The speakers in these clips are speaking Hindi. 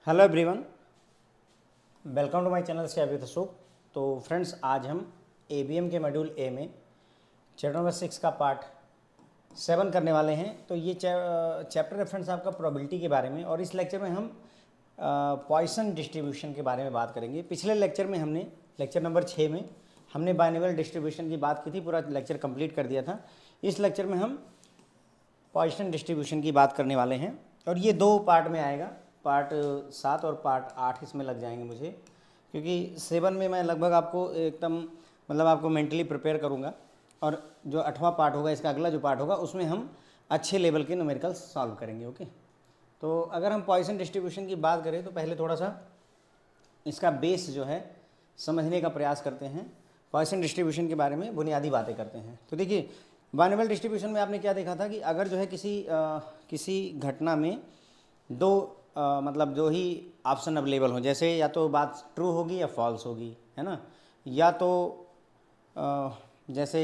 Hello everyone, welcome to my channel से अभी अशोक। तो फ्रेंड्स, आज हम एबीएम के मॉड्यूल ए में चैप्टर नंबर 6 का पार्ट 7 करने वाले हैं। तो ये चैप्टर है फ्रेंड्स आपका प्रोबेबिलिटी के बारे में, और इस लेक्चर में हम पॉइसन डिस्ट्रीब्यूशन के बारे में बात करेंगे। पिछले लेक्चर में हमने लेक्चर नंबर 6 में हमने बाइनोमियल डिस्ट्रीब्यूशन की बात की थी, पूरा लेक्चर कंप्लीट कर दिया था। इस लेक्चर में हम पॉइसन डिस्ट्रीब्यूशन की बात करने वाले हैं, और ये दो पार्ट में आएगा। पार्ट 7 और पार्ट 8 इसमें लग जाएंगे मुझे, क्योंकि 7 में मैं लगभग आपको एकदम आपको मेंटली प्रिपेयर करूँगा, और जो 8वां पार्ट होगा, इसका अगला जो पार्ट होगा, उसमें हम अच्छे लेवल के न्यूमेरिकल्स सॉल्व करेंगे। ओके, तो अगर हम पॉइसन डिस्ट्रीब्यूशन की बात करें तो पहले थोड़ा सा इसका बेस जो है समझने का प्रयास करते हैं। पॉइसन डिस्ट्रीब्यूशन के बारे में बुनियादी बातें करते हैं। तो देखिए, बाइनोमियल डिस्ट्रीब्यूशन में आपने क्या देखा था कि अगर जो है किसी घटना में दो जो ही ऑप्शन अवेलेबल हो, जैसे या तो बात ट्रू होगी या फॉल्स होगी, है ना, या तो जैसे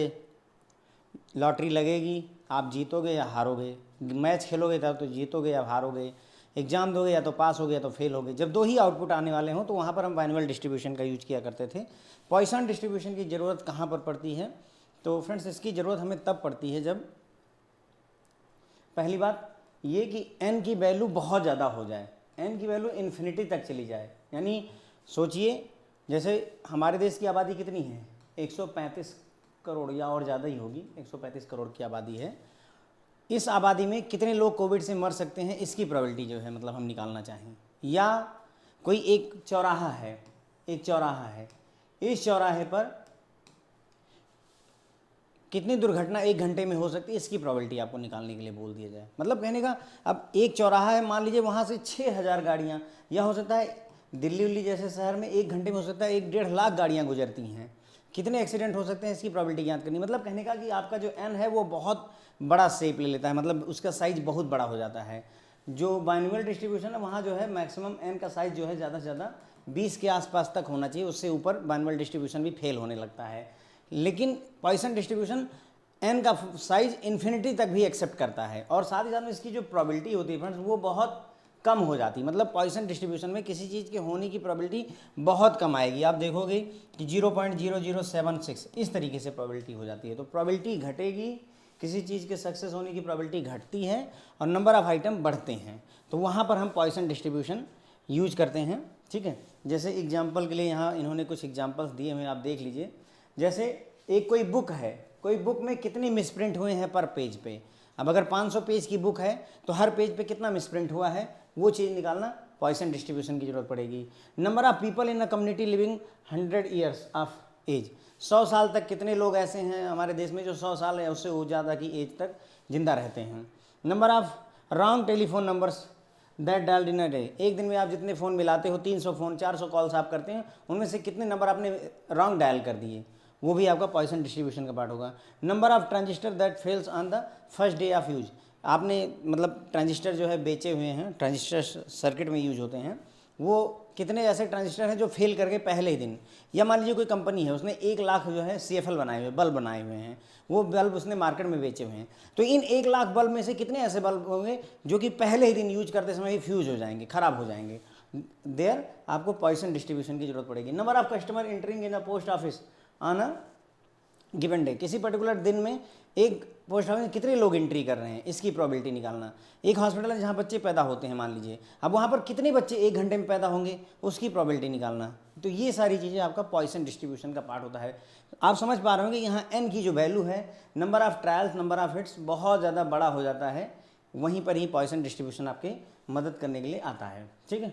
लॉटरी लगेगी, आप जीतोगे या हारोगे, मैच खेलोगे तब तो जीतोगे या हारोगे, एग्जाम दोगे या तो पास होगे या तो फेल होगे। जब दो ही आउटपुट आने वाले हों तो वहाँ पर हम बाइनोमियल डिस्ट्रीब्यूशन का यूज किया करते थे। पॉइसन डिस्ट्रीब्यूशन की ज़रूरत कहाँ पर पड़ती है? तो फ्रेंड्स, इसकी ज़रूरत हमें तब पड़ती है जब पहली बात ये कि n की वैल्यू बहुत ज़्यादा हो जाए, n की वैल्यू इन्फिनिटी तक चली जाए। यानी सोचिए, जैसे हमारे देश की आबादी कितनी है? 135 करोड़ या और ज़्यादा ही होगी, 135 करोड़ की आबादी है। इस आबादी में कितने लोग कोविड से मर सकते हैं, इसकी प्रोबेबिलिटी जो है हम निकालना चाहें। या कोई एक चौराहा है, इस चौराहे पर कितनी दुर्घटना 1 घंटे में हो सकती है, इसकी प्रोबेबिलिटी आपको निकालने के लिए बोल दिया जाए। मतलब कहने का, अब एक चौराहा है, मान लीजिए वहाँ से 6000 गाड़ियाँ, या हो सकता है दिल्ली उल्ली जैसे शहर में 1 घंटे में हो सकता है 1-1.5 लाख गाड़ियाँ गुजरती हैं, कितने एक्सीडेंट हो सकते हैं, इसकी प्रोबेबिलिटी याद करनी। मतलब कहने का कि आपका जो एन है वो बहुत बड़ा शेप ले लेता है, मतलब उसका साइज बहुत बड़ा हो जाता है। जो बाइनोमियल डिस्ट्रीब्यूशन है वहाँ जो है मैक्सिमम एन का साइज जो है ज़्यादा से ज़्यादा 20 के आसपास तक होना चाहिए, उससे ऊपर बाइनोमियल डिस्ट्रीब्यूशन भी फेल होने लगता है। लेकिन पॉइसन डिस्ट्रीब्यूशन n का साइज इन्फिनिटी तक भी एक्सेप्ट करता है, और साथ ही साथ में इसकी जो प्रोबेबिलिटी होती है फ्रेंड्स वो बहुत कम हो जाती है। मतलब पॉइसन डिस्ट्रीब्यूशन में किसी चीज़ के होने की प्रोबेबिलिटी बहुत कम आएगी। आप देखोगे कि 0.0076 इस तरीके से प्रोबेबिलिटी हो जाती है। तो प्रोबेबिलिटी घटेगी, किसी चीज़ के सक्सेस होने की प्रोबेबिलिटी घटती है, और नंबर ऑफ आइटम बढ़ते हैं। तो वहाँ पर हम पॉइसन डिस्ट्रीब्यूशन यूज करते हैं। ठीक है, जैसे एग्जाम्पल के लिए यहाँ इन्होंने कुछ एग्जाम्पल्स दिए हुए, आप देख लीजिए। जैसे एक कोई बुक है, कोई बुक में कितने मिसप्रिंट हुए हैं पर पेज पे। अब अगर 500 पेज की बुक है तो हर पेज पे कितना मिसप्रिंट हुआ है, वो चीज़ निकालना पॉइसन डिस्ट्रीब्यूशन की जरूरत पड़ेगी। Number of people in a community living 100 years of age, 100 साल तक कितने लोग ऐसे हैं हमारे देश में जो 100 साल या उससे ज़्यादा की एज तक जिंदा रहते हैं। Number of wrong telephone numbers that dialled in a day, एक दिन में आप जितने फ़ोन मिलाते हो, 300 फ़ोन 400 कॉल्स आप करते हैं, उनमें से कितने नंबर आपने रॉन्ग डायल कर दिए, वो भी आपका पॉइसन डिस्ट्रीब्यूशन का पार्ट होगा। Number of transistor that fails on the first day of use, आपने ट्रांजिस्टर जो है बेचे हुए हैं, ट्रांजिस्टर सर्किट में यूज होते हैं, वो कितने ऐसे ट्रांजिस्टर हैं जो फेल करके पहले ही दिन। या मान लीजिए कोई कंपनी है, उसने 1 लाख जो है CFL बनाए हुए बल्ब बनाए हुए हैं, वो बल्ब उसने मार्केट में बेचे हुए हैं। तो इन 1 लाख बल्ब में से कितने ऐसे बल्ब होंगे जो कि पहले ही दिन यूज करते समय ही फ्यूज हो जाएंगे, खराब हो जाएंगे। देयर आपको पॉइसन डिस्ट्रीब्यूशन की जरूरत पड़ेगी। Number of customer entering in a post office on a given day, किसी पर्टिकुलर दिन में एक पोस्ट ऑफिस में कितने लोग एंट्री कर रहे हैं, इसकी प्रोबेबिलिटी निकालना। एक हॉस्पिटल है जहाँ बच्चे पैदा होते हैं मान लीजिए, अब वहाँ पर कितने बच्चे 1 घंटे में पैदा होंगे, उसकी प्रोबेबिलिटी निकालना। तो ये सारी चीज़ें आपका पॉइसन डिस्ट्रीब्यूशन का पार्ट होता है। आप समझ पा रहे होंगे यहाँ n की जो वैल्यू है, number of trials, number of hits बहुत ज़्यादा बड़ा हो जाता है, वहीं पर ही पॉइसन डिस्ट्रीब्यूशन आपके मदद करने के लिए आता है। ठीक है,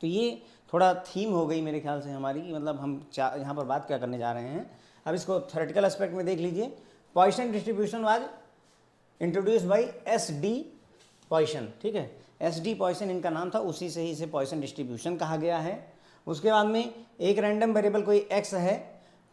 तो ये थोड़ा थीम हो गई मेरे ख्याल से हमारी, हम यहाँ पर बात क्या करने जा रहे हैं। अब इसको थ्योरेटिकल एस्पेक्ट में देख लीजिए। Poisson distribution was introduce by SD Poisson. ठीक है, SD पॉइसन इनका नाम था, उसी से ही इसे पॉइसन डिस्ट्रीब्यूशन कहा गया है। उसके बाद में एक रैंडम वेरिएबल कोई x है,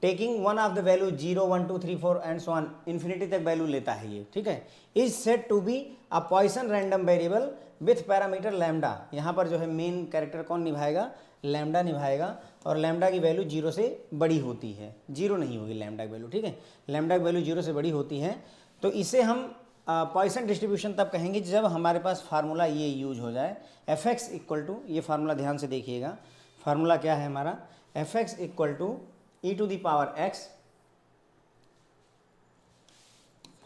taking one of the value 0 1 2 3 4 and so on, infinity तक वैल्यू लेता है ये। ठीक है, is set to be a Poisson random variable with parameter lambda. यहाँ पर जो है मेन कैरेक्टर कौन निभाएगा, लैम्डा निभाएगा, और लैम्डा की वैल्यू 0 से बड़ी होती है, 0 नहीं होगी लैम्डा की वैल्यू। ठीक है, लैम्डा की वैल्यू 0 से बड़ी होती है। तो इसे हम पॉइसन डिस्ट्रीब्यूशन तब कहेंगे जब हमारे पास फार्मूला ये यूज हो जाए, एफ एक्स इक्वल टू, ये फार्मूला ध्यान से देखिएगा, फार्मूला क्या है हमारा, F X equal to E to the power X,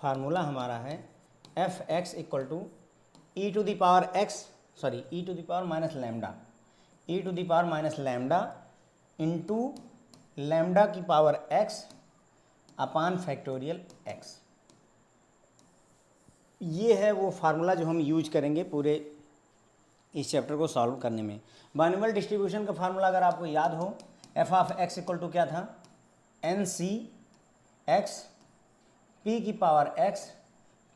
formula हमारा है F X equal to E to the power X, sorry E to the power minus lambda, E to the power minus lambda into lambda की power x upon factorial X. ये है वो फार्मूला जो हम यूज करेंगे पूरे इस चैप्टर को सॉल्व करने में। बाइनोमियल डिस्ट्रीब्यूशन का फार्मूला अगर आपको याद हो, F of X equal to क्या था, एन सी एक्स पी की पावर एक्स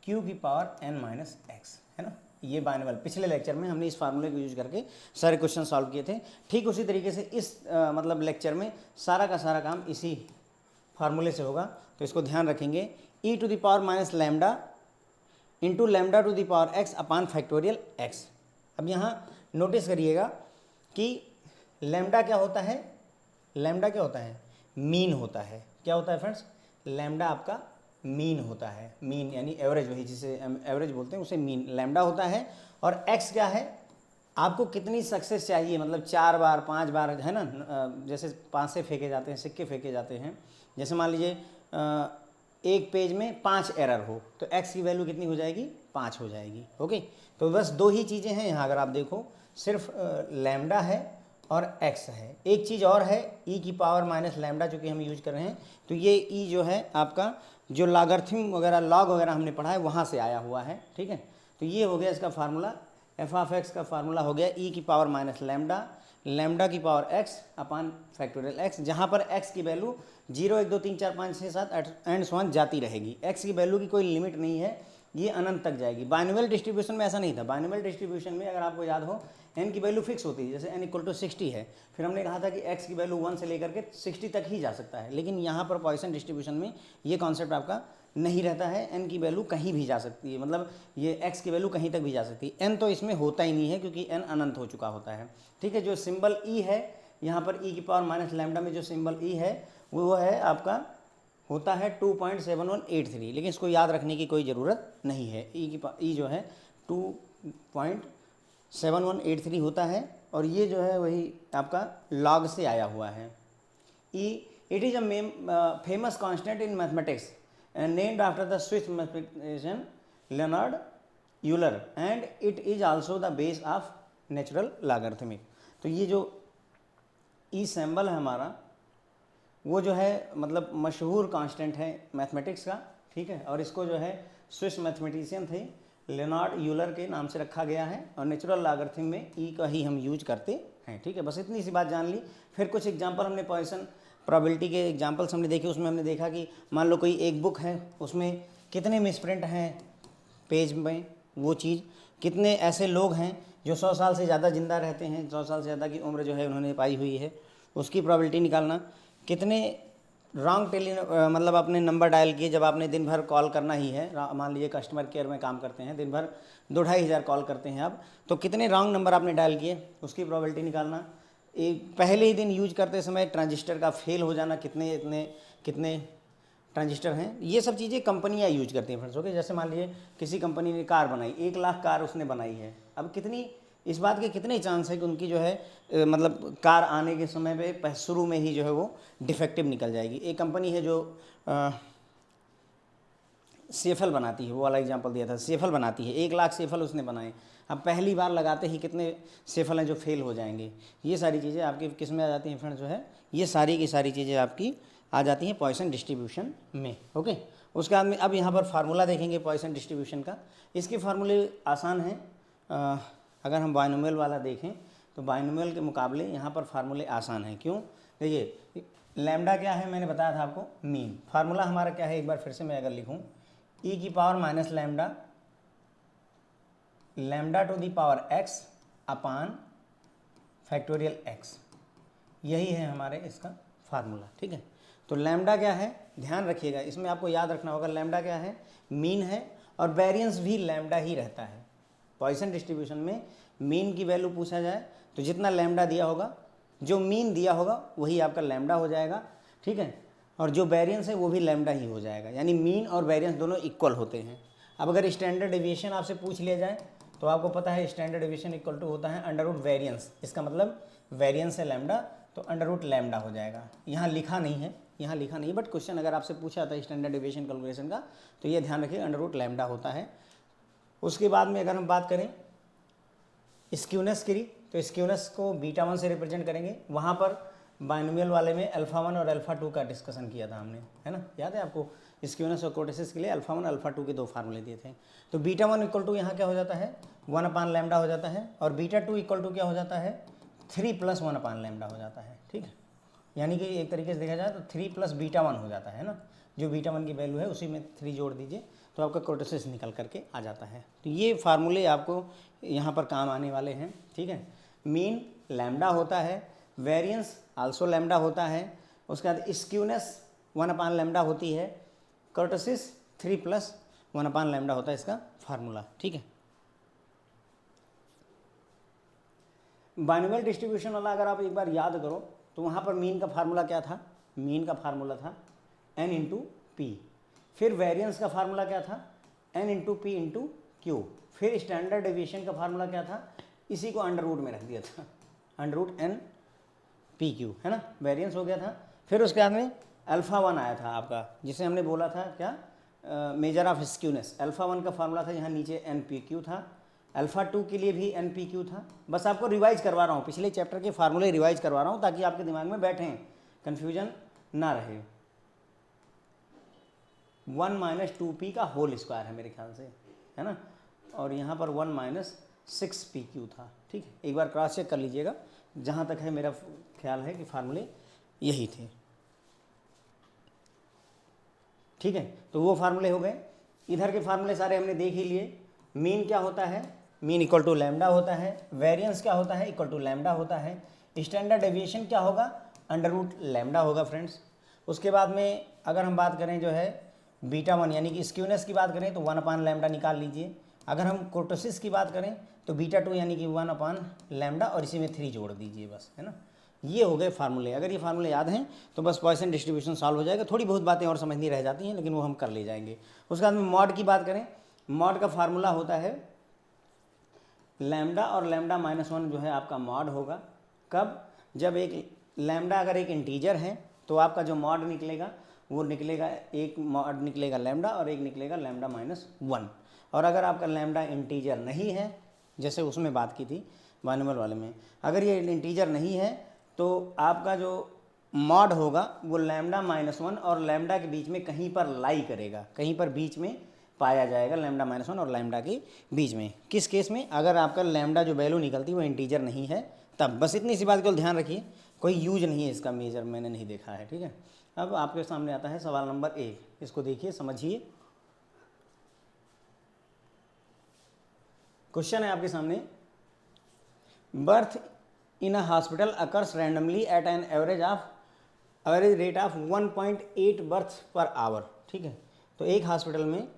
क्यू की पावर एन माइनस एक्स, है ना। ये बाइनोमियल, पिछले लेक्चर में हमने इस फार्मूले को यूज करके सारे क्वेश्चन सॉल्व किए थे। ठीक उसी तरीके से इस मतलब लेक्चर में सारा का सारा काम इसी फार्मूले से होगा, तो इसको ध्यान रखेंगे। E to the power minus lambda into lambda to the power x upon factorial x. अब यहाँ नोटिस करिएगा कि लैम्डा क्या होता है, लैम्डा क्या होता है, मीन होता है। क्या होता है फ्रेंड्स, लैम्डा आपका मीन होता है, मीन यानी एवरेज, वही जिसे एवरेज बोलते हैं उसे मीन लैम्डा होता है। और एक्स क्या है, आपको कितनी सक्सेस चाहिए, मतलब 4 बार 5 बार, है ना, जैसे 5 से फेंके जाते हैं, सिक्के फेंके जाते हैं, जैसे मान लीजिए एक पेज में 5 एरर हो तो एक्स की वैल्यू कितनी हो जाएगी, 5 हो जाएगी। ओके, तो बस 2 ही चीज़ें हैं यहाँ, अगर आप देखो सिर्फ लैम्डा है और एक्स है। एक चीज़ और है, ई की पावर माइनस लैम्डा, जो कि हम यूज कर रहे हैं, तो ये ई जो है आपका जो लॉगरिथम वगैरह लॉग वगैरह हमने पढ़ा है वहाँ से आया हुआ है। ठीक है, तो ये हो गया इसका फार्मूला, एफ ऑफ एक्स का फार्मूला हो गया ई की पावर माइनस लैम्डा, लैम्डा की power x upon factorial x, जहाँ पर एक्स की वैल्यू 0 1 2 3 4 5 6 7 एंड सो ऑन जाती रहेगी। एक्स की वैल्यू की कोई लिमिट नहीं है, ये अनंत तक जाएगी। बाइनोमियल डिस्ट्रीब्यूशन में ऐसा नहीं था। बाइनोमियल डिस्ट्रीब्यूशन में अगर आपको याद हो, एन की वैल्यू फिक्स होती है, जैसे एन इक्वल टू 60 है, फिर हमने कहा था कि एक्स की वैल्यू 1 से लेकर के 60 तक ही जा सकता है। लेकिन यहाँ पर पॉइसन डिस्ट्रीब्यूशन में ये कॉन्सेप्ट आपका नहीं रहता है, एन की वैल्यू कहीं भी जा सकती है, मतलब ये एक्स की वैल्यू कहीं तक भी जा सकती है। एन तो इसमें होता ही नहीं है क्योंकि एन अनंत हो चुका होता है। ठीक है, जो सिंबल ई है यहाँ पर, ई की पावर माइनस लैम्डा में जो सिंबल ई है वो है आपका, होता है 2.7183, लेकिन इसको याद रखने की कोई ज़रूरत नहीं है। ई जो है 2.7183 होता है, और ये जो है वही आपका लॉग से आया हुआ है। E it is a famous constant in mathematics and named after the Swiss mathematician Leonhard Euler and it is also the base of natural logarithmic। तो ये जो ई सिंबल है हमारा, वो जो है मतलब मशहूर कांस्टेंट है मैथमेटिक्स का। ठीक है, और इसको जो है स्विस मैथमेटिशियन थे लेनार्ड यूलर के नाम से रखा गया है, और नेचुरल लॉगरिथम में ई का ही हम यूज करते हैं। ठीक है, बस इतनी सी बात जान ली। फिर कुछ एग्जांपल हमने पॉइसन प्रोबेबिलिटी के एग्जांपल्स हमने देखे, उसमें हमने देखा कि मान लो कोई एक बुक है, उसमें कितने मिसप्रिंट हैं पेज में, वो चीज़, कितने ऐसे लोग हैं जो 100 साल से ज़्यादा ज़िंदा रहते हैं, 100 साल से ज़्यादा की उम्र जो है उन्होंने पाई हुई है, उसकी प्रोबेबिलिटी निकालना, कितने रॉन्ग मतलब आपने नंबर डायल किए जब आपने दिन भर कॉल करना ही है, मान लीजिए कस्टमर केयर में काम करते हैं, दिन भर 2-2.5 हज़ार कॉल करते हैं आप, तो कितने रॉन्ग नंबर आपने डायल किए उसकी प्रोबेबिलिटी निकालना। एक पहले ही दिन यूज करते समय ट्रांजिस्टर का फेल हो जाना, कितने ट्रांजिस्टर हैं, ये सब चीज़ें कंपनियां यूज करती हैं फ्रेंड्स। ओके, जैसे मान लीजिए किसी कंपनी ने कार बनाई, 1 लाख कार उसने बनाई है, अब कितनी, इस बात के कितने चांस है कि उनकी जो है मतलब कार आने के समय पे शुरू में ही जो है वो डिफेक्टिव निकल जाएगी। एक कंपनी है जो सेफल बनाती है, वो वाला एग्जांपल दिया था, सेफल बनाती है, 1 लाख सेफल उसने बनाए, अब पहली बार लगाते ही कितने सेफल हैं जो फेल हो जाएंगे। ये सारी चीज़ें आपकी किस में आ जाती हैं फ्रेंड्स, जो है ये सारी की सारी चीज़ें आपकी आ जाती हैं पॉइसन डिस्ट्रीब्यूशन में। ओके, उसके बाद में अब यहाँ पर फार्मूला देखेंगे पॉइसन डिस्ट्रीब्यूशन का। इसके फार्मूले आसान हैं, अगर हम बाइनोमियल वाला देखें तो बाइनोमियल के मुकाबले यहाँ पर फार्मूले आसान हैं। क्यों, देखिए लैम्डा क्या है, मैंने बताया था आपको, मीन। फार्मूला हमारा क्या है, एक बार फिर से मैं अगर लिखूँ, ई की power minus lambda, lambda to the power x upon factorial X, यही है हमारे इसका फार्मूला। ठीक है, तो लैम्डा क्या है, ध्यान रखिएगा, इसमें आपको याद रखना होगा लैम्डा क्या है, मीन है, और वेरिएंस भी लैम्डा ही रहता है। पॉइसन डिस्ट्रीब्यूशन में मीन की वैल्यू पूछा जाए तो जितना लैम्डा दिया होगा, जो मीन दिया होगा वही आपका लैम्डा हो जाएगा। ठीक है, और जो वेरिएंस है वो भी लैम्डा ही हो जाएगा, यानी मीन और वेरिएंस दोनों इक्वल होते हैं। अब अगर स्टैंडर्ड डेविएशन आपसे पूछ लिया जाए तो आपको पता है स्टैंडर्ड डेविएशन इक्वल टू होता है अंडर रूट वेरियंस, इसका मतलब वेरियंस है लैम्डा, तो अंडर रूट लैम्डा हो जाएगा। यहाँ लिखा नहीं है, यहाँ लिखा नहीं, बट क्वेश्चन अगर आपसे पूछा था स्टैंडर्ड डेविएशन कैलकुलेशन का तो ये ध्यान रखिए अंडर रूट लैम्डा होता है। उसके बाद में अगर हम बात करें स्क्यूनेस की, तो स्क्यूनेस को बीटा 1 से रिप्रेजेंट करेंगे। वहाँ पर बाइनोमियल वाले में अल्फा 1 और अल्फा 2 का डिस्कशन किया था हमने, है ना, याद है आपको। स्क्यूनेस और कोर्टेसिस के लिए अल्फा 1 अल्फा 2 के 2 फार्मूले दिए थे। तो बीटा 1 इक्वल टू यहाँ क्या हो जाता है 1/λ हो जाता है, और बीटा 2 इक्वल टू क्या हो जाता है 3 + 1/λ हो जाता है, ठीक है। यानी कि एक तरीके से देखा जाए तो 3 + बीटा 1 हो जाता है ना, जो बीटा 1 की वैल्यू है उसी में 3 जोड़ दीजिए तो आपका कोर्टेसिस निकल करके आ जाता है। तो ये फार्मूले आपको यहाँ पर काम आने वाले हैं, ठीक है। मीन लैम्डा होता है, वेरिएंस आल्सो लैम्डा होता है, उसके बाद स्क्यूनेस 1/λ होती है, कोर्टेसिस 3 + 1/λ होता है इसका फार्मूला, ठीक है। बाइनोमियल डिस्ट्रीब्यूशन वाला अगर आप एक बार याद करो तो वहाँ पर मीन का फार्मूला क्या था, मीन का फार्मूला था n × p, फिर वेरिएंस का फार्मूला क्या था n × p × q, फिर स्टैंडर्ड डेविएशन का फार्मूला क्या था, इसी को अंडर रूट में रख दिया था, under root n p q, है ना, वेरिएंस हो गया था। फिर उसके बाद में अल्फा 1 आया था आपका, जिसे हमने बोला था क्या मेजर ऑफ स्क्यूनेस। अल्फा 1 का फार्मूला था यहाँ नीचे n p q था, अल्फा 2 के लिए भी n p q था। बस आपको रिवाइज करवा रहा हूँ, पिछले चैप्टर के फार्मूले रिवाइज करवा रहा हूँ ताकि आपके दिमाग में बैठें, कन्फ्यूजन ना रहे। 1 - 2p का होल स्क्वायर है मेरे ख्याल से, है ना, और यहाँ पर 1 - 6pq था, ठीक है। एक बार क्रॉस चेक कर लीजिएगा, जहाँ तक है मेरा ख्याल है कि फार्मूले यही थे, ठीक है। तो वो फार्मूले हो गए। इधर के फार्मूले सारे हमने देख ही लिए। मीन क्या होता है, मीन इक्वल टू लैम्डा होता है, वेरिएंस क्या होता है इक्वल टू लैम्डा होता है, स्टैंडर्ड डेविएशन क्या होगा अंडर रूट लैम्डा होगा फ्रेंड्स। उसके बाद में अगर हम बात करें जो है बीटा 1 यानी कि स्क्यूनेस की बात करें तो 1/λ निकाल लीजिए। अगर हम कोर्टेसिस की बात करें तो बीटा 2 यानी कि 1/λ और इसी में 3 जोड़ दीजिए बस, है ना। ये हो गए फार्मूले। अगर ये फार्मूले याद हैं तो बस पॉइसन डिस्ट्रीब्यूशन सॉल्व हो जाएगा। थोड़ी बहुत बातें और समझनी रह जाती हैं लेकिन वो हम कर ले जाएंगे। उसके बाद में मॉड की बात करें, मॉड का फार्मूला होता है लैम्डा और लैम्डा -1 जो है आपका मॉड होगा। कब, जब एक लैम्डा अगर एक इंटीजर है तो आपका जो मॉड निकलेगा वो निकलेगा, एक मॉड निकलेगा लैम्डा और एक निकलेगा लैम्डा -1। और अगर आपका लैम्डा इंटीजर नहीं है, जैसे उसमें बात की थी बाइनोमियल वाले में, अगर ये इंटीजर नहीं है तो आपका जो मॉड होगा वो लैम्डा -1 और लैम्डा के बीच में कहीं पर लाई करेगा, कहीं पर बीच में पाया जाएगा लैम्डा -1 और लैम्डा के बीच में। किस केस में, अगर आपका लैम्डा जो वैल्यू निकलती है वो इंटीजर नहीं है तब। बस इतनी सी बात को ध्यान रखिए, कोई यूज नहीं है इसका मेजर, मैंने नहीं देखा है, ठीक है। अब आपके सामने आता है सवाल नंबर 1, इसको देखिए समझिए। क्वेश्चन है आपके सामने, birth in a hospital occurs randomly at an average rate of 1.8 birth per hour, ठीक है। तो एक हॉस्पिटल में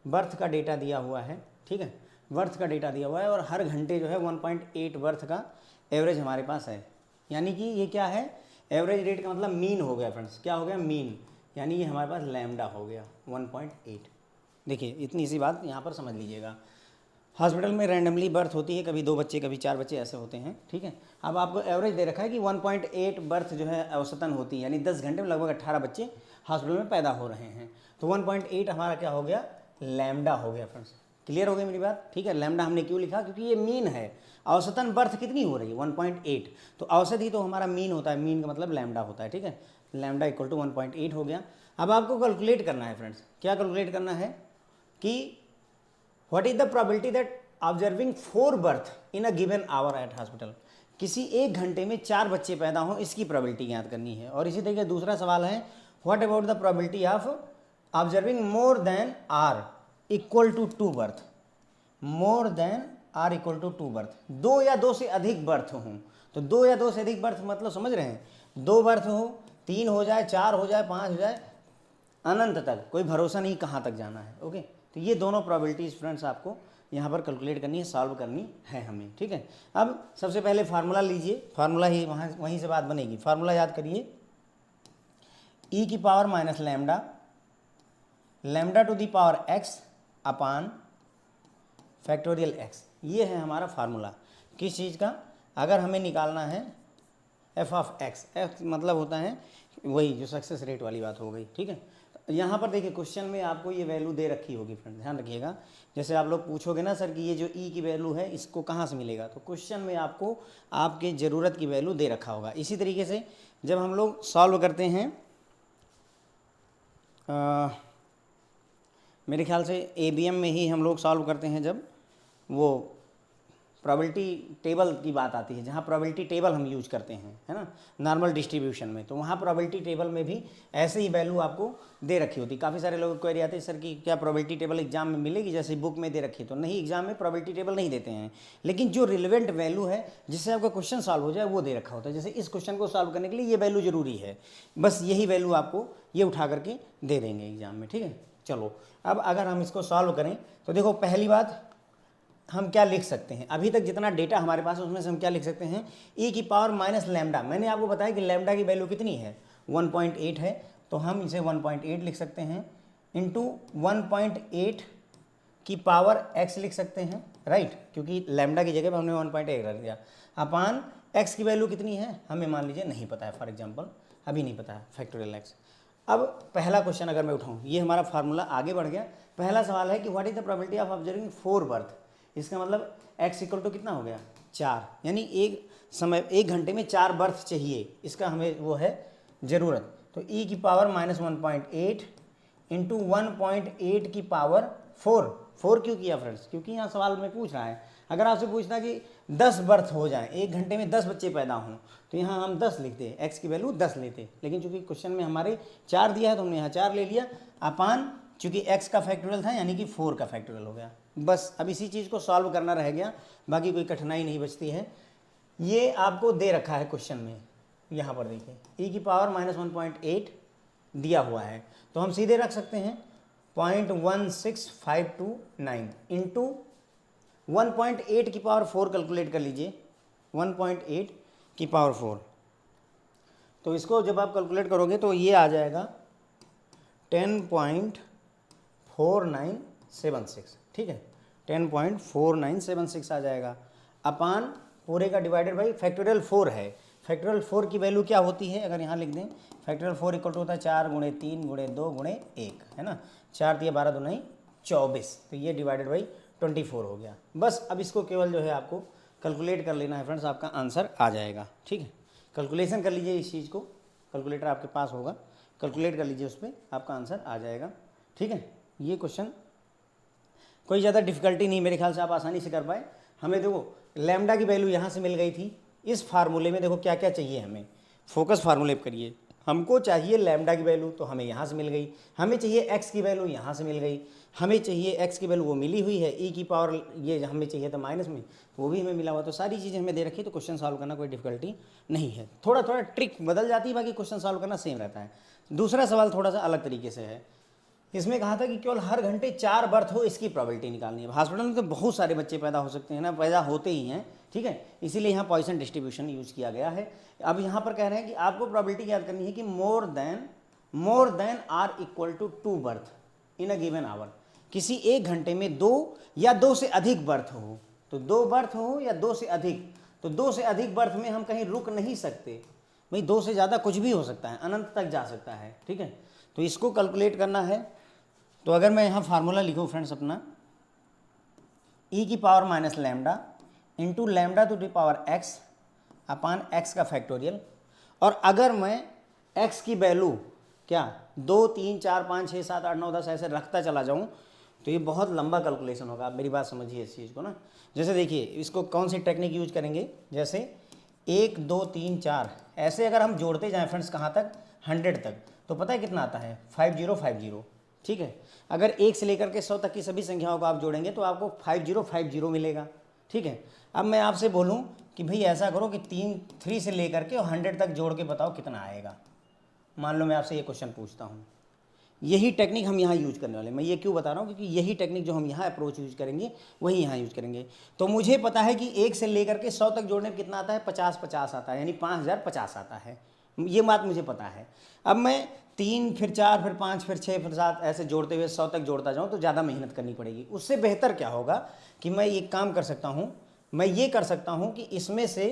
बर्थ का डेटा दिया हुआ है, ठीक है, बर्थ का डेटा दिया हुआ है और हर घंटे जो है 1.8 बर्थ का एवरेज हमारे पास है। यानी कि ये क्या है, एवरेज रेट का मतलब मीन हो गया फ्रेंड्स, क्या हो गया मीन, यानी ये हमारे पास लैम्डा हो गया 1.8। देखिए इतनी सी बात यहाँ पर समझ लीजिएगा। हॉस्पिटल में रैंडमली बर्थ होती है, कभी 2 बच्चे कभी 4 बच्चे ऐसे होते हैं, ठीक है। अब आपको एवरेज दे रखा है कि 1.8 बर्थ जो है औसतन होती है, यानी 10 घंटे में लगभग 18 बच्चे हॉस्पिटल में पैदा हो रहे हैं। तो 1.8 हमारा क्या हो गया, लैम्डा हो गया फ्रेंड्स। क्लियर हो गई मेरी बात, ठीक है। लैम्डा हमने क्यों लिखा, क्योंकि ये मीन है, औसतन बर्थ कितनी हो रही है 1.8, तो औसत ही तो हमारा मीन होता है, मीन का मतलब लैम्डा होता है, ठीक है। लैम्डा इक्वल टू 1.8 हो गया। अब आपको कैलकुलेट करना है फ्रेंड्स, क्या कैलकुलेट करना है कि what is the probability that observing 4 birth in a given hour at hospital, किसी एक घंटे में 4 बच्चे पैदा हों, इसकी प्रोबेबिलिटी ज्ञात करनी है। और इसी तरीके दूसरा सवाल है, what about the probability of observing more than or equal to 2 birth, more than or equal to 2 birth, 2 या 2 से अधिक बर्थ हों। तो 2 या 2 से अधिक बर्थ मतलब समझ रहे हैं, 2 बर्थ हो, 3 हो जाए, 4 हो जाए, 5 हो जाए, अनंत तक, कोई भरोसा नहीं कहाँ तक जाना है, ओके। तो ये दोनों प्रोबेबिलिटीज फ्रेंड्स आपको यहाँ पर कैलकुलेट करनी है, सॉल्व करनी है हमें, ठीक है। अब सबसे पहले फार्मूला लीजिए, फार्मूला ही वहीं से बात बनेगी। फार्मूला याद करिए, e की power minus lambda, lambda to the power x upon factorial X, ये है हमारा फार्मूला किस चीज़ का, अगर हमें निकालना है एफ ऑफ एक्स, एक्स मतलब होता है वही जो सक्सेस रेट वाली बात हो गई, ठीक है। यहाँ पर देखिए क्वेश्चन में आपको ये वैल्यू दे रखी होगी फ्रेंड, ध्यान रखिएगा। जैसे आप लोग पूछोगे ना सर कि ये जो ई की वैल्यू है इसको कहाँ से मिलेगा, तो क्वेश्चन में आपको आपके ज़रूरत की वैल्यू दे रखा होगा। इसी तरीके से जब हम लोग सॉल्व करते हैं मेरे ख्याल से एबीएम में ही हम लोग सॉल्व करते हैं, जब वो प्रोबेबिलिटी टेबल की बात आती है, जहाँ प्रोबेबिलिटी टेबल हम यूज करते हैं, है ना, नॉर्मल डिस्ट्रीब्यूशन में, तो वहाँ प्रोबेबिलिटी टेबल में भी ऐसे ही वैल्यू आपको दे रखी होती। काफ़ी सारे लोगों को क्वेरी आती है सर कि क्या प्रोबेबिलिटी टेबल एग्जाम में मिलेगी, जैसे बुक में दे रखी है, तो नहीं, एग्जाम में प्रोबेबिलिटी टेबल नहीं देते हैं, लेकिन जो रिलेवेंट वैल्यू है जिससे आपका क्वेश्चन सॉल्व हो जाए वो दे रखा होता है। जैसे इस क्वेश्चन को सॉल्व करने के लिए ये वैल्यू जरूरी है, बस यही वैल्यू आपको ये उठा करके दे देंगे एग्जाम में, ठीक है। चलो अब अगर हम इसको सॉल्व करें तो देखो पहली बात हम क्या लिख सकते हैं, अभी तक जितना डेटा हमारे पास है उसमें से हम क्या लिख सकते हैं, e की पावर माइनस लैम्डा। मैंने आपको बताया कि लैम्डा की वैल्यू कितनी है, 1.8 है, तो हम इसे 1.8 लिख सकते हैं, इंटू 1.8 की पावर x लिख सकते हैं, राइट, क्योंकि लैम्डा की जगह पर हमने 1.8 रख दिया, अपान x की वैल्यू कितनी है हमें मान लीजिए नहीं पता है, फॉर एग्जाम्पल अभी नहीं पता है, फैक्टोरियल x। अब पहला क्वेश्चन अगर मैं उठाऊँ, ये हमारा फार्मूला आगे बढ़ गया। पहला सवाल है कि what is the probability of observing 4 birth, इसका मतलब x इक्वल टू कितना हो गया 4, यानी एक घंटे में 4 बर्थ चाहिए, इसका हमें वो है ज़रूरत। तो e की पावर माइनस 1.8 इंटू 1.8 की पावर 4 क्यों किया फ्रेंड्स, क्योंकि यहाँ सवाल में पूछ रहा है, अगर आपसे पूछना कि 10 बर्थ हो जाए, एक घंटे में 10 बच्चे पैदा हों, तो यहाँ हम 10 लिखते, x की वैल्यू 10 लेते, लेकिन चूंकि क्वेश्चन में हमारे 4 दिया है तो हमने यहाँ 4 ले लिया, अपान चूंकि x का फैक्टोरियल था यानी कि 4 का फैक्टोरियल हो गया। बस अब इसी चीज़ को सॉल्व करना रह गया, बाकी कोई कठिनाई नहीं बचती है। ये आपको दे रखा है क्वेश्चन में, यहाँ पर देखिए e की पावर माइनस 1.8 दिया हुआ है, तो हम सीधे रख सकते हैं 0.16529 इंटू 1.8 की पावर 4 कैलकुलेट कर लीजिए, 1.8 की पावर 4, तो इसको जब आप कैलकुलेट करोगे तो ये आ जाएगा 10.4976, ठीक है, 10.4976 आ जाएगा, अपान पूरे का डिवाइडेड बाई फैक्टोरियल 4 है। फैक्टोरियल 4 की वैल्यू क्या होती है, अगर यहाँ लिख दें, फैक्टोरियल 4 इक्वल टू होता है 4 गुणे 3 गुणे 2 गुणे 1, है ना, 4 दिया 12 दूनी 24, तो ये डिवाइडेड बाई 24 हो गया। बस अब इसको केवल जो है आपको कैलकुलेट कर लेना है फ्रेंड्स, आपका आंसर आ जाएगा, ठीक है। कैलकुलेशन कर लीजिए इस चीज़ को, कैलकुलेटर आपके पास होगा, कैलकुलेट कर लीजिए, उस पर आपका आंसर आ जाएगा, ठीक है। ये क्वेश्चन कोई ज़्यादा डिफिकल्टी नहीं, मेरे ख्याल से आप आसानी से कर पाए। हमें देखो लैम्डा की वैल्यू यहाँ से मिल गई थी, इस फार्मूले में देखो क्या क्या चाहिए हमें, फोकस फार्मूले पर करिए, हमको चाहिए लैम्डा की वैल्यू तो हमें यहाँ से मिल गई, हमें चाहिए एक्स की वैल्यू यहाँ से मिल गई, हमें चाहिए एक्स की वैल्यू वो मिली हुई है, ई की पावर ये हमें चाहिए था माइनस में, वो भी हमें मिला हुआ, तो सारी चीज़ें हमें दे रखी है, तो क्वेश्चन सॉल्व करना कोई डिफिकल्टी नहीं है। थोड़ा थोड़ा ट्रिक बदल जाती है, बाकी क्वेश्चन सॉल्व करना सेम रहता है। दूसरा सवाल थोड़ा सा अलग तरीके से है, इसमें कहा था कि केवल हर घंटे 4 बर्थ हो इसकी प्रोबेबिलिटी निकालनी है। हॉस्पिटल में तो बहुत सारे बच्चे पैदा हो सकते हैं ना, पैदा होते ही हैं, ठीक है, इसीलिए यहाँ पॉइसन डिस्ट्रीब्यूशन यूज किया गया है। अब यहाँ पर कह रहे हैं कि आपको प्रोबेबिलिटी याद करनी है कि more than or equal to 2 birth in a given hour, किसी एक घंटे में 2 या 2 से अधिक बर्थ हो, तो 2 बर्थ हो या 2 से अधिक, तो 2 से अधिक बर्थ में हम कहीं रुक नहीं सकते भाई, 2 से ज़्यादा कुछ भी हो सकता है, अनंत तक जा सकता है, ठीक है। तो इसको कैलकुलेट करना है, तो अगर मैं यहाँ फार्मूला लिखूँ फ्रेंड्स अपना, e की power minus lambda into lambda to the power x upon x का फैक्टोरियल, और अगर मैं x की वैल्यू क्या 2 3 4 5 6 7 8 9 10 ऐसे रखता चला जाऊँ तो ये बहुत लंबा कैलकुलेशन होगा। आप मेरी बात समझिए इस चीज़ को ना, जैसे देखिए इसको कौन सी टेक्निक यूज करेंगे, जैसे 1 2 3 4 ऐसे अगर हम जोड़ते जाएँ फ्रेंड्स कहाँ तक 100 तक, तो पता है कितना आता है 5050, ठीक है। अगर 1 से लेकर के 100 तक की सभी संख्याओं को आप जोड़ेंगे तो आपको 5050 मिलेगा, ठीक है। अब मैं आपसे बोलूं कि भाई ऐसा करो कि 3 से लेकर के 100 तक जोड़ के बताओ कितना आएगा, मान लो मैं आपसे ये क्वेश्चन पूछता हूँ, यही टेक्निक हम यहाँ यूज करने वाले हैं। मैं ये क्यों बता रहा हूँ, क्योंकि यही टेक्निक जो हम यहाँ अप्रोच यूज करेंगे वही यहाँ यूज करेंगे। तो मुझे पता है कि 1 से लेकर के 100 तक जोड़ने में कितना आता है, 50 50 आता है, यानी 5050 आता है, ये बात मुझे पता है। अब मैं 3 फिर 4 फिर 5 फिर 6 फिर 7 ऐसे जोड़ते हुए 100 तक जोड़ता जाऊँ तो ज़्यादा मेहनत करनी पड़ेगी। उससे बेहतर क्या होगा कि मैं एक काम कर सकता हूँ, मैं ये कर सकता हूँ कि इसमें से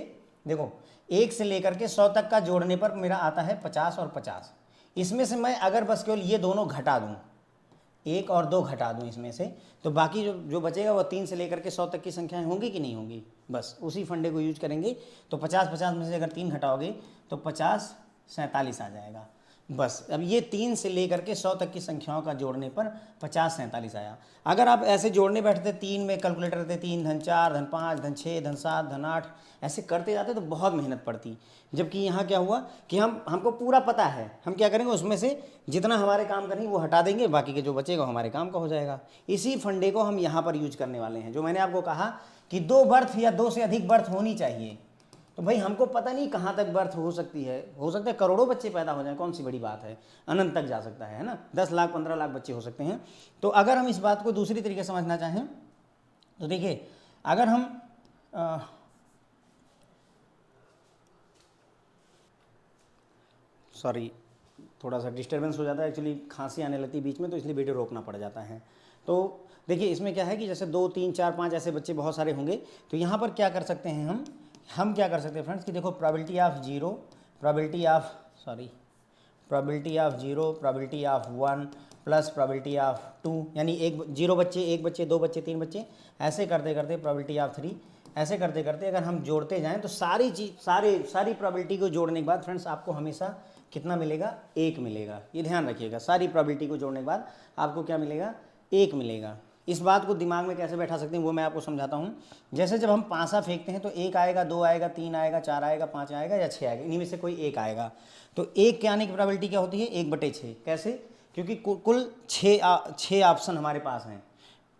देखो 1 से लेकर के 100 तक का जोड़ने पर मेरा आता है 50 और 50। इसमें से मैं अगर बस केवल ये दोनों घटा दूँ, 1 और 2 घटा दूँ इसमें से, तो बाकी जो जो बचेगा वो 3 से लेकर के 100 तक की संख्याएं होंगी कि नहीं होंगी। बस उसी फंडे को यूज करेंगे। तो 50-50 में से अगर 3 घटाओगे तो 50 47 आ जाएगा। बस अब ये 3 से लेकर के 100 तक की संख्याओं का जोड़ने पर 50 47 आया। अगर आप ऐसे जोड़ने बैठते 3 में कैलकुलेटर थे, 3 धन 4 धन 5 धन 6 धन 7 धन 8 ऐसे करते जाते तो बहुत मेहनत पड़ती। जबकि यहाँ क्या हुआ कि हमको पूरा पता है, हम क्या करेंगे उसमें से जितना हमारे काम करेंगे वो हटा देंगे, बाकी के जो बचेगा हमारे काम का हो जाएगा। इसी फंडे को हम यहाँ पर यूज करने वाले हैं। जो मैंने आपको कहा कि 2 बर्थ या 2 से अधिक बर्थ होनी चाहिए, तो भाई हमको पता नहीं कहाँ तक बर्थ हो सकती है, हो सकता है करोड़ों बच्चे पैदा हो जाएं, कौन सी बड़ी बात है, अनंत तक जा सकता है ना, 10 लाख 15 लाख बच्चे हो सकते हैं। तो अगर हम इस बात को दूसरी तरीके से समझना चाहें तो देखिए, अगर हम सॉरी थोड़ा सा डिस्टर्बेंस हो जाता है, एक्चुअली खांसी आने लगती है बीच में, तो इसलिए वीडियो रोकना पड़ जाता है। तो देखिए इसमें क्या है कि जैसे 2 3 4 5 ऐसे बच्चे बहुत सारे होंगे, तो यहाँ पर क्या कर सकते हैं हम क्या कर सकते हैं फ्रेंड्स कि देखो probability of 0, probability of 0, probability of 1 plus probability of 2, यानी 0 बच्चे 1 बच्चे 2 बच्चे 3 बच्चे, ऐसे करते करते प्रोबेबिलिटी ऑफ 3, ऐसे करते करते अगर हम जोड़ते जाएं तो सारी प्रोबेबिलिटी को जोड़ने के बाद फ्रेंड्स आपको हमेशा कितना मिलेगा, 1 मिलेगा। ये ध्यान रखिएगा, सारी प्रोबेबिलिटी को जोड़ने के बाद आपको क्या मिलेगा, 1 मिलेगा। इस बात को दिमाग में कैसे बैठा सकते हैं वो मैं आपको समझाता हूँ। जैसे जब हम पासा फेंकते हैं तो 1 आएगा, 2 आएगा, 3 आएगा, 4 आएगा, 5 आएगा या 6 आएगा, इन्हीं में से कोई 1 आएगा। तो 1 के आने की प्रोबेबिलिटी क्या होती है, 1/6। कैसे, क्योंकि कुल 6 ऑप्शन हमारे पास हैं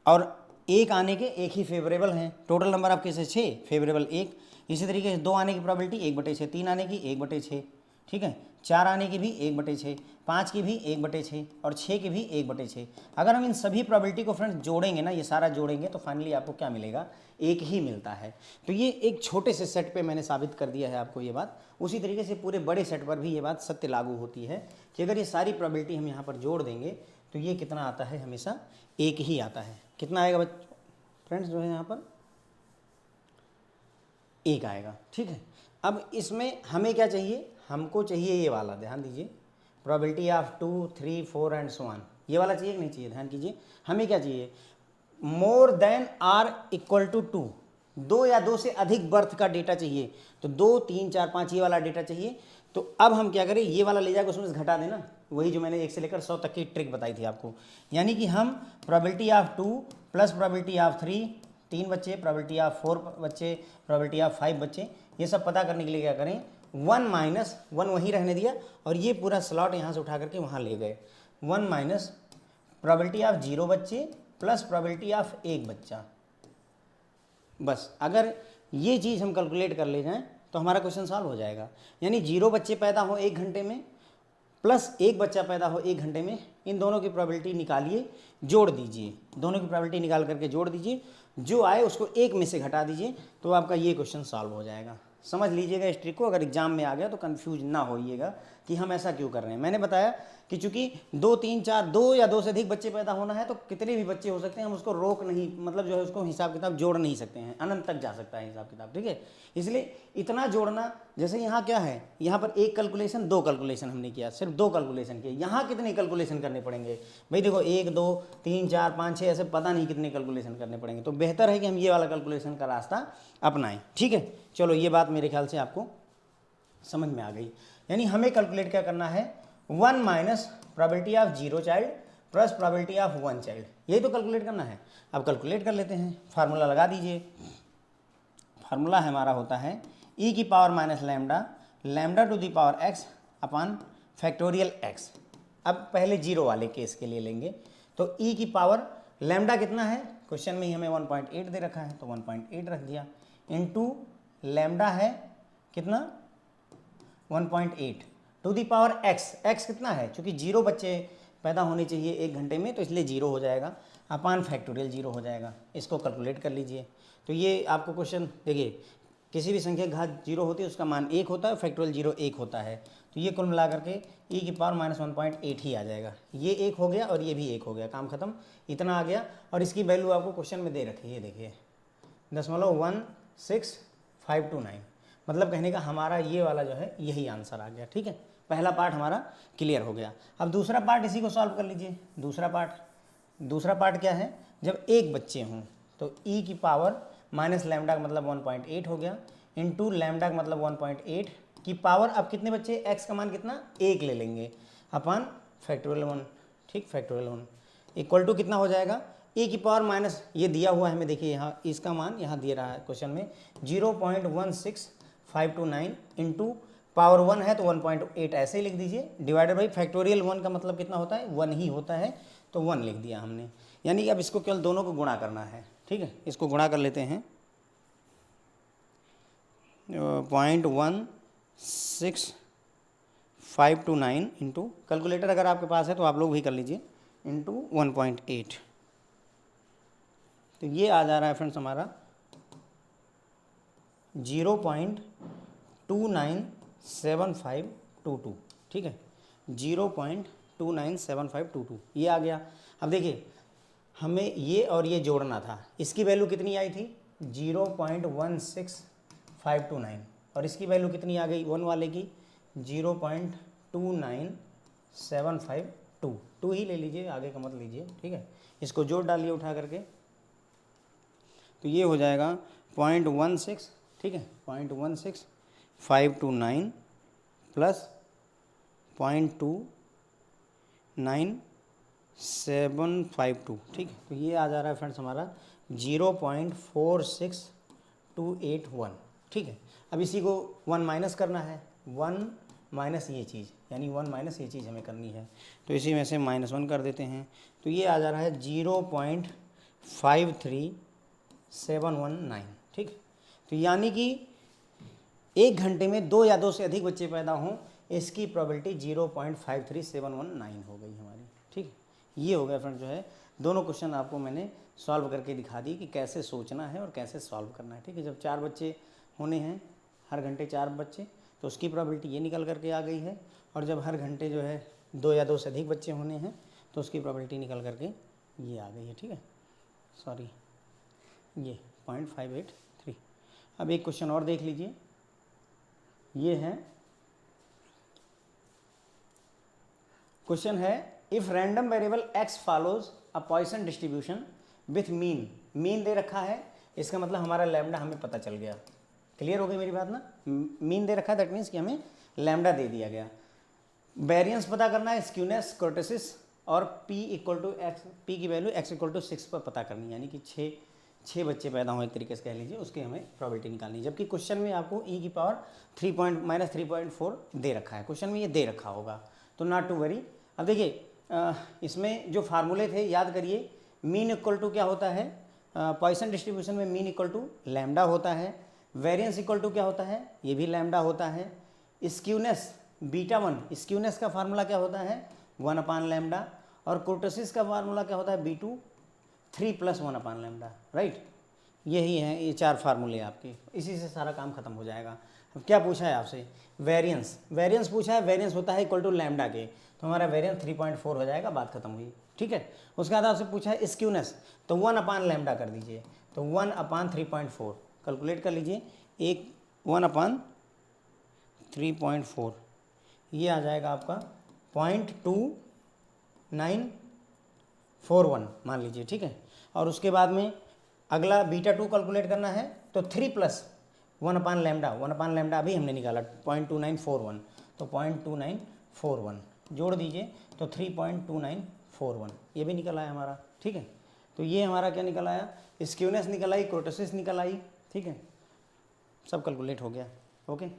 और 1 आने के 1 ही फेवरेबल हैं। टोटल नंबर आपके से 6, फेवरेबल 1। इसी तरीके से 2 आने की प्रोबेबिलिटी 1/6, 3 आने की 1/6, ठीक है, 4 आने की भी 1/6, 5 की भी 1/6 और 6 की भी 1/6। अगर हम इन सभी प्रोबेबिलिटी को फ्रेंड्स जोड़ेंगे ना, ये सारा जोड़ेंगे तो फाइनली आपको क्या मिलेगा, 1 ही मिलता है। तो ये एक छोटे से सेट पे मैंने साबित कर दिया है आपको ये बात। उसी तरीके से पूरे बड़े सेट पर भी ये बात सत्य लागू होती है कि अगर ये सारी प्रोबेबिलिटी हम यहाँ पर जोड़ देंगे तो ये कितना आता है, हमेशा 1 ही आता है। कितना आएगा फ्रेंड्स, जो है यहाँ पर 1 आएगा, ठीक है। अब इसमें हमें क्या चाहिए, हमको चाहिए ये वाला, ध्यान दीजिए, probability of 2 3 4 and so on, ये वाला चाहिए कि नहीं चाहिए, ध्यान कीजिए। हमें क्या चाहिए, more than or equal to 2, 2 या 2 से अधिक बर्थ का डेटा चाहिए। तो 2 3 4 5 ये वाला डेटा चाहिए। तो अब हम क्या करें, ये वाला ले जाकर उसमें से घटा देना, वही जो मैंने 1 से लेकर 100 तक की ट्रिक बताई थी आपको। यानी कि हम probability of 2 plus probability of 3 बच्चे, प्रोबेबिलिटी ऑफ 4 बच्चे, प्रोबेबिलिटी ऑफ 5 बच्चे, ये सब पता करने के लिए क्या करें, 1 माइनस 1 वहीं रहने दिया और ये पूरा स्लॉट यहाँ से उठा करके वहाँ ले गए। 1 माइनस प्रोबेबिलिटी ऑफ 0 बच्चे प्लस प्रोबेबिलिटी ऑफ 1 बच्चा। बस अगर ये चीज़ हम कैलकुलेट कर ले जाएं तो हमारा क्वेश्चन सॉल्व हो जाएगा। यानी 0 बच्चे पैदा हो 1 घंटे में प्लस 1 बच्चा पैदा हो 1 घंटे में, इन दोनों की प्रोबेबिलिटी निकालिए, जोड़ दीजिए, दोनों की प्रोबेबिलिटी निकाल करके जोड़ दीजिए, जो आए उसको 1 में से घटा दीजिए, तो आपका ये क्वेश्चन सॉल्व हो जाएगा। समझ लीजिएगा इस ट्रिक को, अगर एग्जाम में आ गया तो कंफ्यूज ना होइएगा कि हम ऐसा क्यों कर रहे हैं। मैंने बताया कि चूंकि 2 3 4 2 या 2 से अधिक बच्चे पैदा होना है तो कितने भी बच्चे हो सकते हैं, हम उसको रोक नहीं, मतलब जो है उसको हिसाब किताब जोड़ नहीं सकते हैं, अनंत तक जा सकता है हिसाब किताब, ठीक है। इसलिए इतना जोड़ना, जैसे यहाँ क्या है, यहाँ पर 1 कैलकुलेशन 2 कैलकुलेशन हमने किया, सिर्फ 2 कैलकुलेशन किए, यहाँ कितने कैलकुलेशन करने पड़ेंगे भाई, देखो 1 2 3 4 5 6 ऐसे पता नहीं कितने कैलकुलेशन करने पड़ेंगे। तो बेहतर है कि हम ये वाला कैलकुलेशन का रास्ता अपनाएं, ठीक है। चलो ये बात मेरे ख्याल से आपको समझ में आ गई। यानी हमें कैलकुलेट क्या करना है, 1 minus probability of 0 child plus probability of 1 child, यही तो कैलकुलेट करना है। अब कैलकुलेट कर लेते हैं, फार्मूला लगा दीजिए। फार्मूला हमारा होता है e की power minus lambda, lambda to the power x upon factorial x। अब पहले 0 वाले केस के लिए लेंगे, तो e की पावर लैम्डा कितना है, क्वेश्चन में ही हमें 1.8 दे रखा है तो 1.8 रख दिया, इनटू लैम्डा है कितना 1.8 टू दी पावर x कितना है, चूंकि 0 बच्चे पैदा होने चाहिए 1 घंटे में तो इसलिए 0 हो जाएगा, अपान फैक्टोरियल 0 हो जाएगा। इसको कैलकुलेट कर लीजिए। तो ये आपको क्वेश्चन देखिए, किसी भी संख्या की घात 0 होती है उसका मान 1 होता है, फैक्टोरियल 0 1 होता है। तो ये कुल मिला करके e की पावर -1.8 ही आ जाएगा। ये एक हो गया और ये भी एक हो गया, काम खत्म, इतना आ गया। और इसकी वैल्यू आपको क्वेश्चन में दे रखी है, देखिए 0.16529, मतलब कहने का हमारा ये वाला जो है यही आंसर आ गया। ठीक है, पहला पार्ट हमारा क्लियर हो गया। अब दूसरा पार्ट इसी को सॉल्व कर लीजिए। दूसरा पार्ट क्या है, जब एक बच्चे हों तो e की पावर माइनस लैम्डा का मतलब 1.8 हो गया, इंटू लैम्डा का मतलब 1.8 की पावर, अब कितने बच्चे, x का मान कितना, 1 ले लेंगे, अपान फैक्टोरियल 1, ठीक, फैक्टोरियल 1 इक्वल टू कितना हो जाएगा, e की पावर माइनस, ये दिया हुआ है हमें, देखिए यहाँ इसका मान यहाँ दिया रहा है क्वेश्चन में 0.16529 इंटू पावर 1 है तो 1.8 ऐसे ही लिख दीजिए, डिवाइडेड बाई फैक्टोरियल 1 का मतलब कितना होता है, 1 ही होता है, तो 1 लिख दिया हमने। यानी कि अब इसको केवल दोनों को गुणा करना है। ठीक है, इसको गुणा कर लेते हैं, 0.16529 इंटू, कैलकुलेटर अगर आपके पास है तो आप लोग भी कर लीजिए, इंटू 1.8, तो ये आ जा रहा है फ्रेंड्स हमारा 0.297522। ठीक है, 0.297522 ये आ गया। अब देखिए हमें ये और ये जोड़ना था, इसकी वैल्यू कितनी आई थी 0.16529 और इसकी वैल्यू कितनी आ गई 1 वाले की 0.29752, 2 ही ले लीजिए, आगे का मत लीजिए। ठीक है, इसको जोड़ डालिए उठा करके, तो ये हो जाएगा 0.16, ठीक है, 0.16529 प्लस 0.29752। ठीक है, तो ये आ जा रहा है फ्रेंड्स हमारा 0.46281। ठीक है, अब इसी को 1 माइनस करना है, 1 माइनस ये चीज़, यानी 1 माइनस ये चीज़ हमें करनी है, तो इसी में से -1 कर देते हैं, तो ये आ जा रहा है 0.53719। ठीक, तो यानी कि एक घंटे में 2 या 2 से अधिक बच्चे पैदा हों, इसकी प्रोबेबिलिटी 0.53719 हो गई हमारी। ठीक, ये हो गया फ्रेंड, जो है दोनों क्वेश्चन आपको मैंने सॉल्व करके दिखा दी कि कैसे सोचना है और कैसे सॉल्व करना है। ठीक है, जब 4 बच्चे होने हैं, हर घंटे 4 बच्चे, तो उसकी प्रोबेबिलिटी ये निकल करके आ गई है, और जब हर घंटे जो है 2 या 2 से अधिक बच्चे होने हैं तो उसकी प्रोबेबिलिटी निकल करके ये आ गई है। ठीक है, सॉरी, ये 0.583। अब एक क्वेश्चन और देख लीजिए, ये है क्वेश्चन है, if random variable x follows a Poisson distribution with mean, mean they रखा है, इसका मतलब हमारा लैम्डा हमें पता चल गया। क्लियर हो गई मेरी बात ना, मीन दे रखा है, दैट मीन्स कि हमें लैम्डा दे दिया गया। वेरिएंस पता करना है, स्क्यूनेस, कर्टेसिस और p equal to X, P की वैल्यू x इक्वल टू 6 पर पता करनी है, यानी कि 6 बच्चे पैदा हों एक तरीके से कह लीजिए, उसकी हमें प्रोबेबिलिटी निकालनी है। जबकि क्वेश्चन में आपको e की पावर -3.4 दे रखा है, क्वेश्चन में ये दे रखा होगा, तो नॉट टू वरी। अब देखिए इसमें जो फार्मूले थे याद करिए, मीन इक्वल टू क्या होता है, पॉइसन डिस्ट्रीब्यूशन में मीन इक्वल टू लैम्डा होता है, वेरिएंस इक्वल टू क्या होता है, ये भी लैम्डा होता है, स्क्यूनेस β1, स्क्यूनेस का फार्मूला क्या होता है 1 अपान लैम्डा, और कोर्टेसिस का फार्मूला क्या होता है b2 3 + 1 अपान लैम्डा, राइट। यही है, ये 4 फार्मूले आपके, इसी से सारा काम खत्म हो जाएगा। अब क्या पूछा है आपसे, वेरिएंस पूछा है, वेरिएंस होता है इक्वल टू लैम्डा के, तो हमारा वेरिएंस 3.4 हो जाएगा, बात खत्म हुई। ठीक है, उसके बाद आपसे पूछा है स्क्यूनेस, तो 1 अपान लैम्डा कर दीजिए, तो 1 अपान 3.4 कैलकुलेट कर लीजिए, 1 अपान 3.4, ये आ जाएगा आपका 0.2941 मान लीजिए। ठीक है, और उसके बाद में अगला β2 कैलकुलेट करना है, तो 3 + 1 अपान लैम्डा, 1 अपान लैम्डा अभी हमने निकाला 0.2941, तो 0.2941 जोड़ दीजिए, तो 3.2941 ये भी निकल आया हमारा। ठीक है, तो ये हमारा क्या निकल आया, स्क्यूनेस निकल आई, कोर्टेसिस निकल आई। ठीक है, सब कैलकुलेट हो गया। ओके,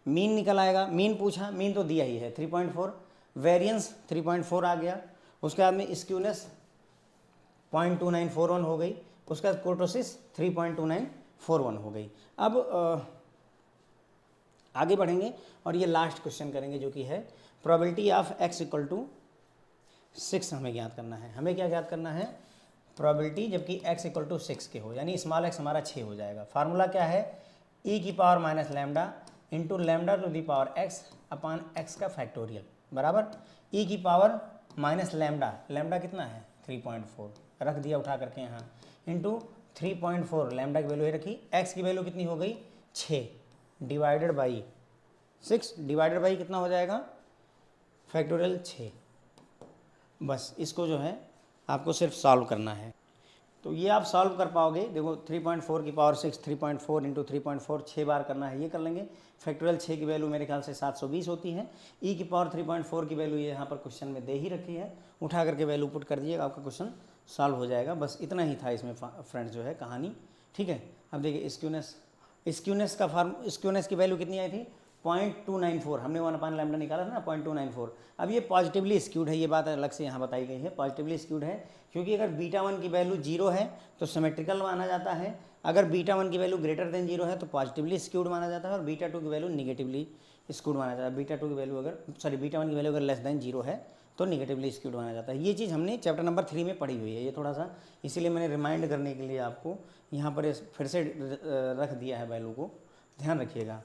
मीन निकल आएगा, मीन पूछा, मीन तो दिया ही है 3.4, वेरिएंस 3.4 आ गया, उसके बाद में स्क्यूनेस 0.2941 हो गई, उसके बाद कोर्टेसिस 3.2941 हो गई। अब आगे बढ़ेंगे और ये लास्ट क्वेश्चन करेंगे, जो कि है probability of x equal to 6 हमें ज्ञात करना है। हमें क्या ज्ञात करना है, प्रोबेबिलिटी जबकि x इक्वल टू 6 के हो, यानी स्मॉल x हमारा 6 हो जाएगा। फार्मूला क्या है, e की power minus lambda into lambda to the power x upon X का फैक्टोरियल बराबर ई की पावर माइनस लैम्डा, लैम्डा कितना है 3.4 रख दिया उठा करके यहाँ, इंटू 3.4 लैम्डा की वैल्यू ये रखी, एक्स की वैल्यू कितनी हो गई 6 डिवाइडेड बाई 6 डिवाइडेड बाई कितना हो जाएगा फैक्टोरियल 6। बस इसको जो है आपको सिर्फ सॉल्व करना है, तो ये आप सॉल्व कर पाओगे। देखो 3.4 की पावर 6 3.4 इंटू 3.4 6 बार करना है, ये कर लेंगे। फैक्टोरियल 6 की वैल्यू मेरे ख्याल से 720 होती है। ई की पावर 3.4 की वैल्यू ये यहाँ पर क्वेश्चन में दे ही रखी है, उठा करके वैल्यू पुट कर दीजिएगा, आपका क्वेश्चन सॉल्व हो जाएगा। बस इतना ही था इसमें फ्रेंड्स जो है कहानी, ठीक है। अब देखिए स्क्यूनेस का स्क्यूनेस की वैल्यू कितनी आई थी 0.294, हमने 1/λ निकाला था ना 0.294। अब ये पॉजिटिवली स्क्यूड है, ये बात अलग से यहाँ बताई गई है, पॉजिटिवली स्क्यूड है क्योंकि अगर β1 की वैल्यू 0 है तो सिमेट्रिकल माना जाता है, अगर β1 की वैल्यू ग्रेटर देन 0 है तो पॉजिटिवली स्क्यूड माना जाता है, और β2 की वैल्यू निगेटिवली स्क्यूड माना जाता है। β2 की वैल्यू β1 की वैल्यू अगर लेस देन 0 है तो निगेटिवली स्क्यूड माना जाता है। ये चीज़ हमने चैप्टर नंबर 3 में पढ़ी हुई है, ये थोड़ा सा इसीलिए मैंने रिमाइंड करने के लिए आपको यहाँ पर फिर से रख दिया है, वैल्यू को ध्यान रखिएगा।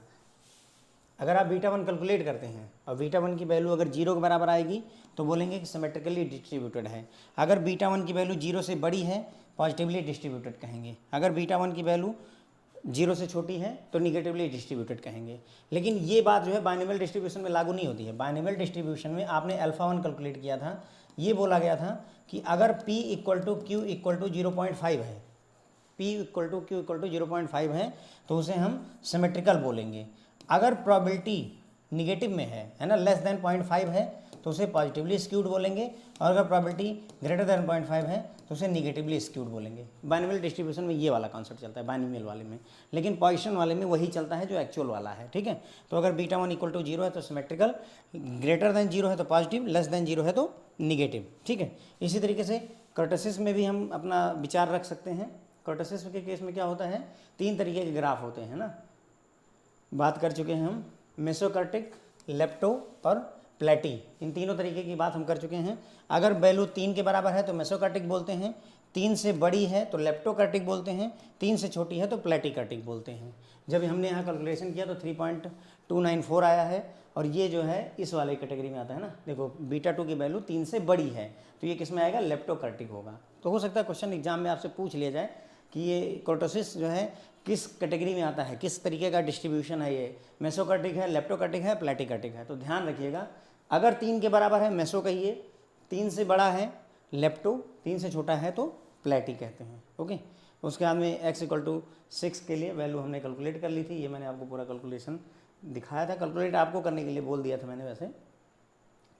अगर आप β1 कैलकुलेट करते हैं और β1 की वैल्यू अगर 0 के बराबर आएगी तो बोलेंगे कि सिमेट्रिकली डिस्ट्रीब्यूटेड है, अगर β1 की वैल्यू 0 से बड़ी है पॉजिटिवली डिस्ट्रीब्यूटेड कहेंगे, अगर β1 की वैल्यू 0 से छोटी है तो निगेटिवली डिस्ट्रीब्यूटेड कहेंगे। लेकिन ये बात जो है बाइनोमियल डिस्ट्रीब्यूशन में लागू नहीं होती है। बाइनोमियल डिस्ट्रीब्यूशन में आपने α1 कैलकुलेट किया था, ये बोला गया था कि अगर P = Q = 0.5 है, P = Q = 0.5 है तो उसे हम सिमेट्रिकल बोलेंगे। अगर प्रोबेबिलिटी निगेटिव में है ना, लेस देन 0.5 है तो उसे पॉजिटिवली स्क्यूड बोलेंगे, और अगर प्रोबेबिलिटी ग्रेटर देन 0.5 है तो उसे निगेटिवली स्क्यूड बोलेंगे। बाइनोमियल डिस्ट्रीब्यूशन में ये वाला कॉन्सेप्ट चलता है बाइनोमियल वाले में, लेकिन पॉजिशन वाले में वही चलता है जो एक्चुअल वाला है, ठीक है। तो अगर β1 = 0 है तो सिमेट्रिकल, ग्रेटर देन 0 है तो पॉजिटिव, लेस देन 0 है तो निगेटिव, ठीक है। इसी तरीके से कर्टसिस में भी हम अपना विचार रख सकते हैं। कर्टसिस के केस में क्या होता है, 3 तरीके के ग्राफ होते हैं ना, बात कर चुके हैं हम, मेसोकर्टिक, लेप्टो और प्लेटी, इन तीनों तरीके की बात हम कर चुके हैं। अगर वैल्यू 3 के बराबर है तो मेसोकर्टिक बोलते हैं, 3 से बड़ी है तो लेप्टोकर्टिक बोलते हैं, 3 से छोटी है तो प्लेटिकर्टिक बोलते हैं। जब हमने यहाँ कैलकुलेशन किया तो 3.294 आया है, और ये जो है इस वाले कैटेगरी में आता है ना। देखो β2 की वैल्यू 3 से बड़ी है तो ये किस में आएगा, लेप्टोकर्टिक होगा। तो हो सकता है क्वेश्चन एग्जाम में आपसे पूछ लिया जाए कि ये कर्टोसिस जो है किस कैटेगरी में आता है, किस तरीके का डिस्ट्रीब्यूशन है, ये मेसोकर्टिक है, लेप्टोकर्टिक है, प्लेटिकर्टिक है। तो ध्यान रखिएगा, अगर 3 के बराबर है मेसो कहिए, 3 से बड़ा है लेप्टो, 3 से छोटा है तो प्लेटी कहते हैं, ओके। उसके बाद में x = 6 के लिए वैल्यू हमने कैलकुलेट कर ली थी, ये मैंने आपको पूरा कैलकुलेशन दिखाया था, कैलकुलेट आपको करने के लिए बोल दिया था मैंने वैसे,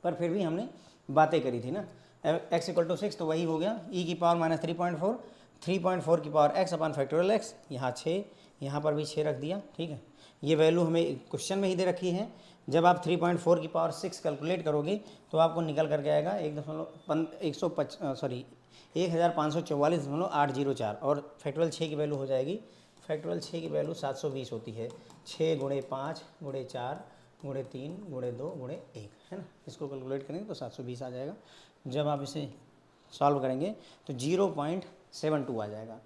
पर फिर भी हमने बातें करी थी ना। x = 6 तो वही हो गया e की पावर -3.4, 3.4 की power x upon factorial x, यहाँ 6, यहाँ पर भी 6 रख दिया, ठीक है। ये वैल्यू हमें क्वेश्चन में ही दे रखी है। जब आप 3.4 की पावर 6 कैलकुलेट करोगे तो आपको निकल करके आएगा 1544.804, और फैक्टोरियल 6 की वैल्यू हो जाएगी, फैक्टोरियल 6 की वैल्यू 720 होती है, 6 × 5 × 4 × 3 × 2 × 1 है ना। इसको कैलकुलेट करेंगे तो 720 आ जाएगा। जब आप इसे सॉल्व करेंगे तो 0.72 आ जाएगा।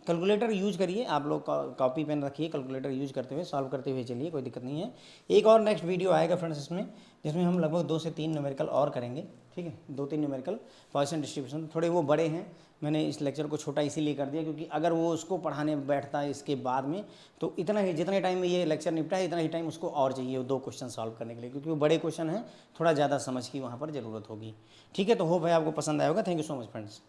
कैलकुलेटर यूज करिए, आप लोग कॉपी पेन रखिए, कैलकुलेटर यूज करते हुए सॉल्व करते हुए चलिए, कोई दिक्कत नहीं है। एक और नेक्स्ट वीडियो आएगा फ्रेंड्स इसमें, जिसमें हम लगभग 2 से 3 न्यूमेरिकल और करेंगे, ठीक है। 2-3 न्यूमेरिकल पॉइसन डिस्ट्रीब्यूशन, थोड़े वो बड़े हैं, मैंने इस लेक्चर को छोटा इसीलिए कर दिया क्योंकि अगर वो उसको पढ़ाने बैठता है इसके बाद में तो इतना ही, जितने टाइम में ये लेक्चर निपटा है इतना ही टाइम उसको और चाहिए 2 क्वेश्चन सॉल्व करने के लिए, क्योंकि वो बड़े क्वेश्चन हैं, थोड़ा ज़्यादा समझ की वहाँ पर ज़रूरत होगी, ठीक है। तो होप है आपको पसंद आया होगा। Thank you so much friends.